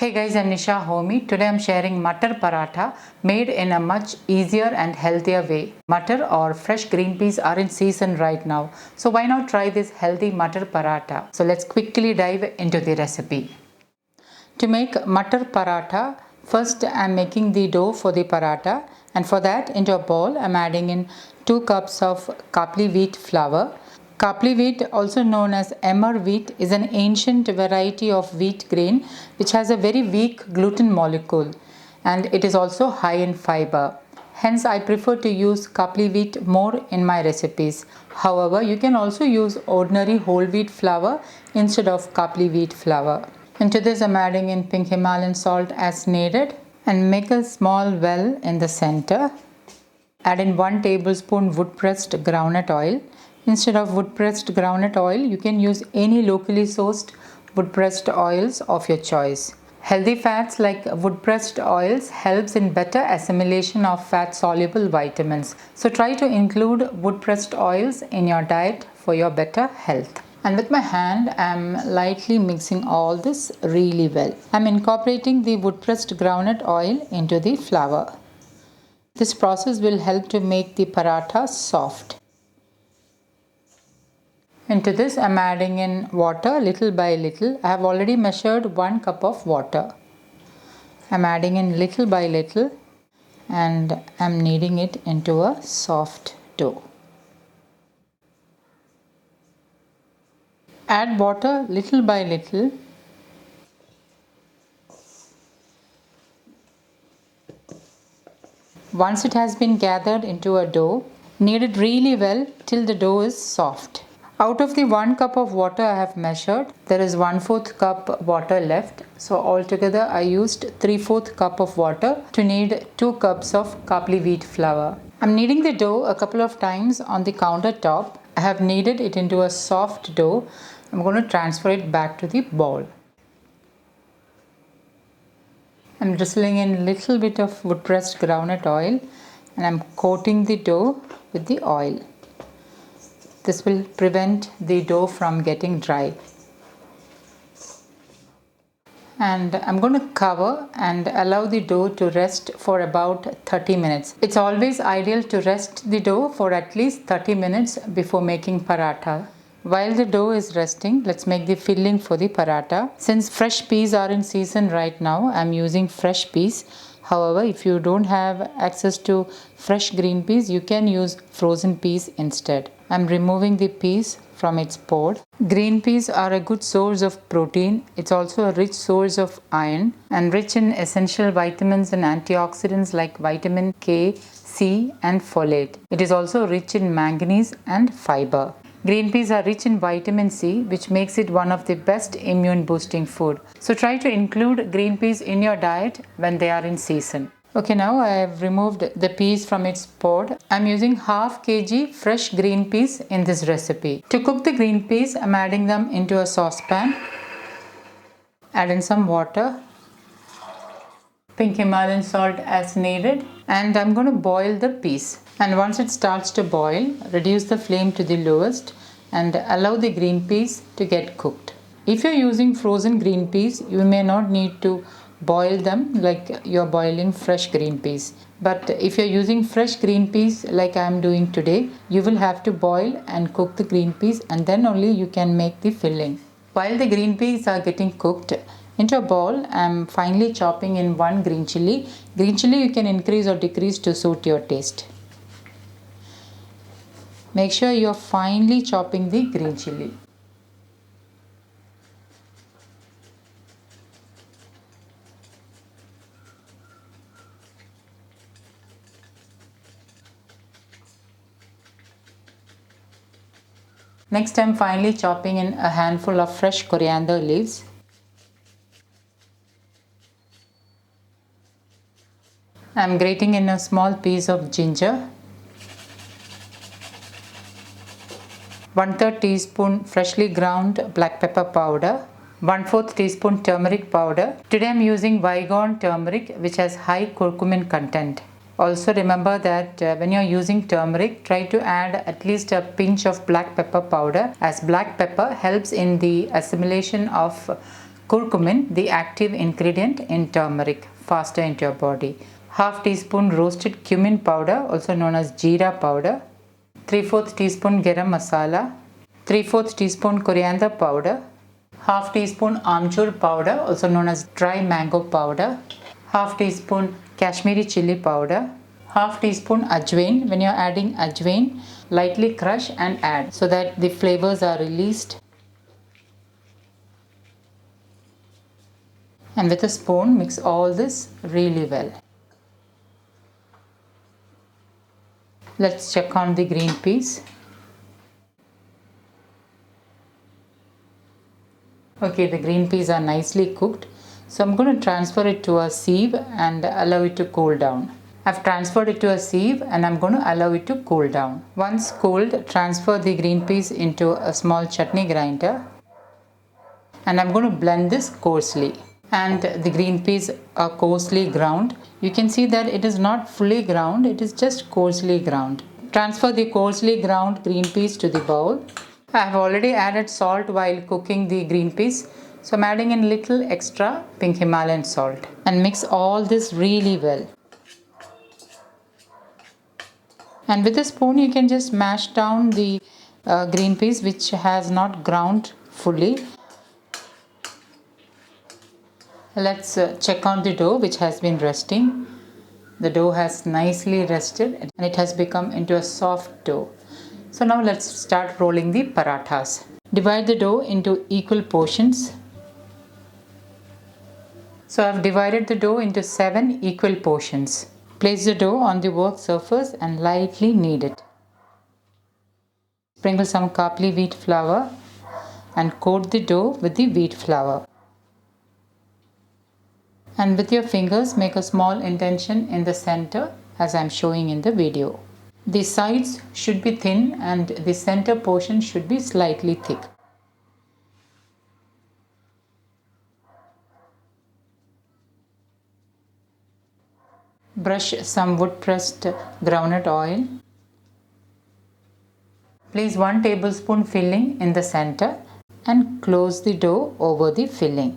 Hey guys, I'm Nisa Homey. Today I'm sharing Matar Paratha made in a much easier and healthier way. Matar or fresh green peas are in season right now. So why not try this healthy Matar Paratha? So let's quickly dive into the recipe. To make Matar Paratha, first I'm making the dough for the paratha, and for that into a bowl I'm adding in 2 cups of kapli wheat flour. Kapli wheat, also known as emmer wheat, is an ancient variety of wheat grain which has a very weak gluten molecule, and it is also high in fiber. Hence, I prefer to use kapli wheat more in my recipes. However, you can also use ordinary whole wheat flour instead of kapli wheat flour. Into this, I'm adding in pink Himalayan salt as needed and make a small well in the center. Add in 1 tablespoon wood pressed groundnut oil. Instead of wood pressed groundnut oil, you can use any locally sourced wood pressed oils of your choice. Healthy fats like wood pressed oils helps in better assimilation of fat soluble vitamins. So try to include wood pressed oils in your diet for your better health. And with my hand, I'm lightly mixing all this really well. I'm incorporating the wood pressed groundnut oil into the flour. This process will help to make the paratha soft. Into this, I'm adding in water little by little. I have already measured 1 cup of water. I'm adding in little by little and I'm kneading it into a soft dough. Add water little by little. Once it has been gathered into a dough, knead it really well till the dough is soft. Out of the 1 cup of water I have measured, there is 1/4 cup water left. So altogether I used 3/4 cup of water to knead 2 cups of kapli wheat flour. I'm kneading the dough a couple of times on the countertop. I have kneaded it into a soft dough. I'm going to transfer it back to the bowl. I'm drizzling in a little bit of wood pressed groundnut oil and I'm coating the dough with the oil. This will prevent the dough from getting dry. And I'm going to cover and allow the dough to rest for about 30 minutes. It's always ideal to rest the dough for at least 30 minutes before making paratha. While the dough is resting, let's make the filling for the paratha. Since fresh peas are in season right now, I'm using fresh peas. However, if you don't have access to fresh green peas, you can use frozen peas instead. I'm removing the peas from its pod. Green peas are a good source of protein. It's also a rich source of iron and rich in essential vitamins and antioxidants like vitamin K, C and folate. It is also rich in manganese and fiber. Green peas are rich in vitamin C, which makes it one of the best immune boosting food. So try to include green peas in your diet when they are in season. Okay, now I have removed the peas from its pod. I'm using half kg fresh green peas in this recipe. To cook the green peas, I'm adding them into a saucepan. Add in some water, pink Himalayan salt as needed, and I'm going to boil the peas. And once it starts to boil, reduce the flame to the lowest and allow the green peas to get cooked. If you're using frozen green peas, you may not need to boil them like you're boiling fresh green peas. But if you're using fresh green peas like I'm doing today, you will have to boil and cook the green peas and then only you can make the filling. While the green peas are getting cooked, into a bowl, I'm finely chopping in 1 green chilli. Green chilli you can increase or decrease to suit your taste. Make sure you're finely chopping the green chilli. Next, I'm finely chopping in a handful of fresh coriander leaves. I'm grating in a small piece of ginger. 1/3 teaspoon freshly ground black pepper powder. 1/4 teaspoon turmeric powder. Today I'm using Vigon turmeric, which has high curcumin content. Also remember that when you're using turmeric, try to add at least a pinch of black pepper powder, as black pepper helps in the assimilation of Curcumin, the active ingredient in turmeric, faster into your body. Half teaspoon roasted cumin powder, also known as jeera powder. 3/4 teaspoon garam masala. 3/4 teaspoon coriander powder. Half teaspoon amchur powder, also known as dry mango powder. Half teaspoon Kashmiri chili powder. Half teaspoon ajwain. When you're adding ajwain, lightly crush and add so that the flavors are released. And with a spoon, mix all this really well. Let's check on the green peas. Okay, the green peas are nicely cooked. So I'm going to transfer it to a sieve and allow it to cool down. I've transferred it to a sieve and I'm going to allow it to cool down. Once cooled, transfer the green peas into a small chutney grinder. And I'm going to blend this coarsely. And the green peas are coarsely ground. You can see that it is not fully ground, it is just coarsely ground. Transfer the coarsely ground green peas to the bowl. I have already added salt while cooking the green peas, so I'm adding in little extra pink Himalayan salt and mix all this really well. And with a spoon you can just mash down the green peas which has not ground fully. Let's check on the dough which has been resting. The dough has nicely rested and it has become into a soft dough. So now let's start rolling the parathas. Divide the dough into equal portions. So I've divided the dough into 7 equal portions. Place the dough on the work surface and lightly knead it. Sprinkle some kapli wheat flour and coat the dough with the wheat flour. And with your fingers make a small indentation in the center as I am showing in the video. The sides should be thin and the center portion should be slightly thick. Brush some wood pressed groundnut oil. Place 1 tablespoon filling in the center and close the dough over the filling.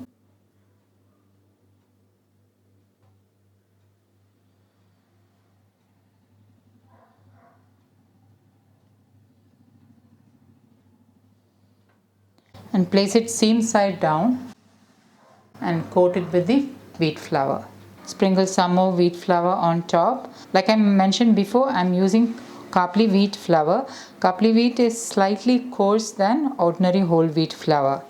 And place it seam side down and coat it with the wheat flour. Sprinkle some more wheat flour on top. Like I mentioned before, I am using kapli wheat flour. Kapli wheat is slightly coarse than ordinary whole wheat flour.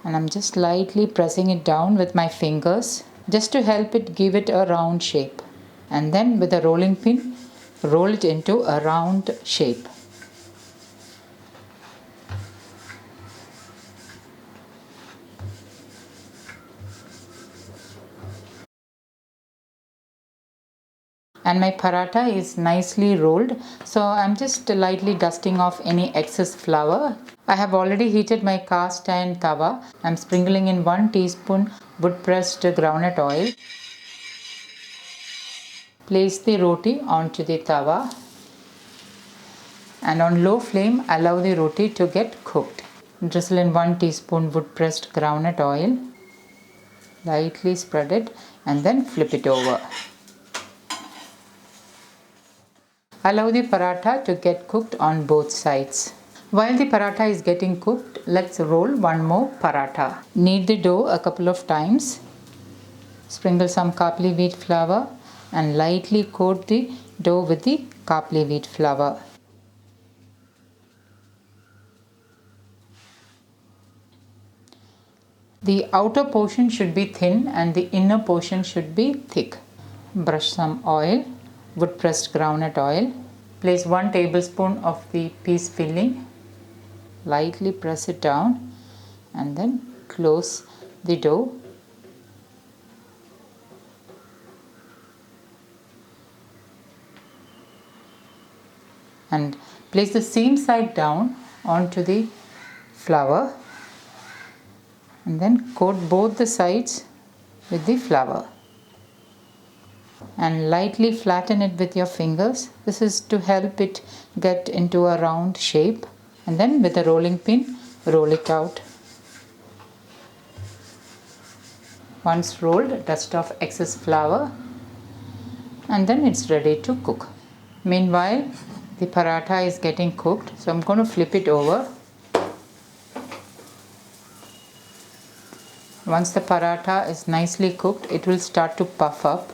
And I'm just lightly pressing it down with my fingers just to help it give it a round shape. And then with a rolling pin, roll it into a round shape. And my paratha is nicely rolled, so I'm just lightly dusting off any excess flour. I have already heated my cast iron tawa. I'm sprinkling in 1 teaspoon wood pressed groundnut oil. Place the roti onto the tawa and on low flame allow the roti to get cooked. Drizzle in 1 teaspoon wood pressed groundnut oil. Lightly spread it and then flip it over. Allow the paratha to get cooked on both sides. While the paratha is getting cooked, let's roll one more paratha. Knead the dough a couple of times. Sprinkle some kapli wheat flour and lightly coat the dough with the kapli wheat flour. The outer portion should be thin and the inner portion should be thick. Brush some oil, wood pressed groundnut oil. Place 1 tablespoon of the peas filling. Lightly press it down and then close the dough. And place the seam side down onto the flour and then coat both the sides with the flour. And lightly flatten it with your fingers. This is to help it get into a round shape. And then with a rolling pin, roll it out. Once rolled, dust off excess flour and then it's ready to cook. Meanwhile, the paratha is getting cooked, so I'm going to flip it over. Once the paratha is nicely cooked, it will start to puff up.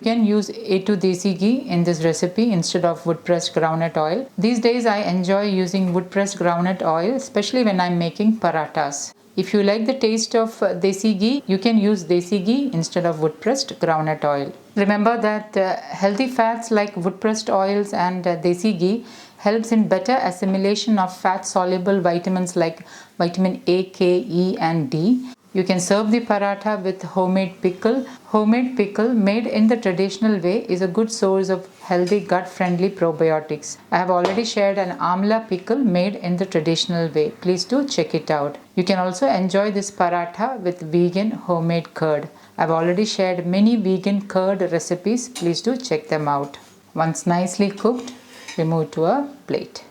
You can use A2 desi ghee in this recipe instead of wood pressed groundnut oil. These days I enjoy using wood pressed groundnut oil, especially when I'm making parathas. If you like the taste of desi ghee, you can use desi ghee instead of wood pressed groundnut oil. Remember that healthy fats like wood pressed oils and desi ghee helps in better assimilation of fat soluble vitamins like vitamin A, K, E and D. You can serve the paratha with homemade pickle. Homemade pickle made in the traditional way is a good source of healthy gut-friendly probiotics. I have already shared an amla pickle made in the traditional way. Please do check it out. You can also enjoy this paratha with vegan homemade curd. I have already shared many vegan curd recipes. Please do check them out. Once nicely cooked, remove to a plate.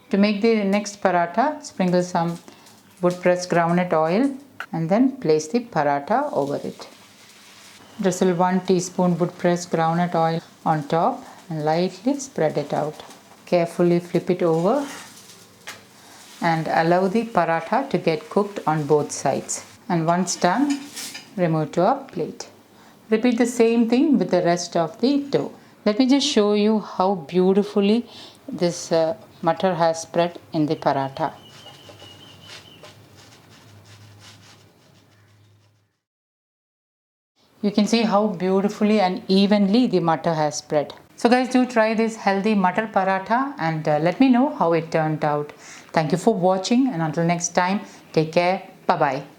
To make the next paratha, sprinkle some wood pressed groundnut oil and then place the paratha over it. Drizzle 1 teaspoon wood pressed groundnut oil on top and lightly spread it out. Carefully flip it over and allow the paratha to get cooked on both sides. And once done, remove to a plate. Repeat the same thing with the rest of the dough. Let me just show you how beautifully this Matar has spread in the paratha. You can see how beautifully and evenly the Matar has spread. So guys, do try this healthy Matar paratha and let me know how it turned out. Thank you for watching and until next time, take care. Bye-bye.